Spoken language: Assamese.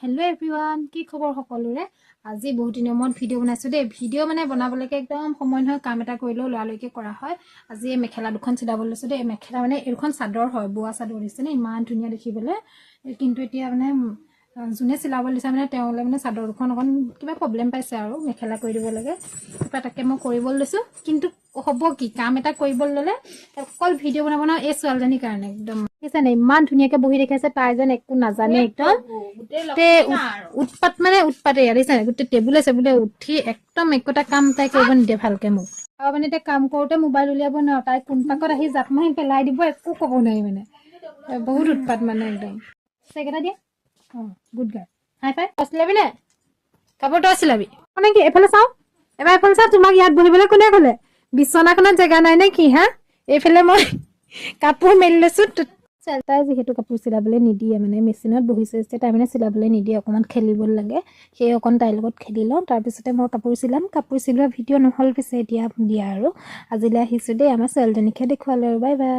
হেল্ল' এভৰিৱান, কি খবৰ সকলোৰে? আজি বহুত দিনৰ মূৰত ভিডিঅ' বনাইছোঁ দেই। ভিডিঅ' মানে বনাবলৈকে একদম সময় নহয়, কাম এটা কৰিলেও লৰালৰিকৈ কৰা হয়। আজি এই মেখেলা দুখন চিলাবলৈ লৈছোঁ দেই। মেখেলা মানে এইখন চাদৰ হয়, বোৱা চাদৰ দিছে নে, ইমান ধুনীয়া দেখিবলৈ। কিন্তু এতিয়া মানে যোনে চিলাবলৈ দিছে মানে তেওঁলৈ মানে চাদৰ দুখন অকণ কিবা প্ৰব্লেম পাইছে আৰু মেখেলা কৰি দিব লাগে। তাকে মই কৰিবলৈ লৈছোঁ, কিন্তু হ'ব কি, কাম এটা কৰিবলৈ ল'লে অকল ভিডিঅ' বনাব ন। এই ছোৱালীজনীৰ কাৰণে একদম দেখিছেনে, ইমান ধুনীয়াকৈ বহি দেখাইছে, তাই যেন একো নাজানে একদম উৎপাত মানে উৎপাতে দেখিছেনে, গোটেই টেবুলে চেবুলে উঠি একদম একোটা কাম তাই কৰিব নিদিয়ে ভালকে মোক। আৰু মানে এতিয়া কাম কৰোঁতে মোবাইল উলিয়াব নোৱাৰো, তাই কোন পাকত আহি জাপ মাৰি পেলাই দিব, একো ক'ব নোৱাৰি মানে। বহুত উৎপাত মানে একদম। চেকেটা দিয়া, অঁ গুড গাৰ্ল। Hi fi. তই চিলাবি নে কাপোৰ? তই চিলাবি মানে কি? এইফালে চাওঁ, এবাৰ এইফালে চাওঁ। তোমাক ইয়াত বহিবলৈ কোনে ক'লে? বিচনাখনত জেগা নাই নে কি? হা, এইফালে মই কাপোৰ মেলি লৈছোঁ। তাই যিহেতু কাপোৰ চিলাবলৈ নিদিয়ে, মানে মেচিনত বহিছে যে, তাই মানে চিলাবলৈ নিদিয়ে, অকণমান খেলিব লাগে। সেই অকণ তাইৰ লগত খেলি লওঁ, তাৰপিছতে মই কাপোৰ চিলাম। কাপোৰ চিলোৱা ভিডিঅ' নহ'ল পিছে এতিয়া দিয়া আৰু আজিলৈ আহিছোঁ দেই। আমাৰ ছোৱালীজনীকহে দেখুৱালোঁ আৰু বাই বাই।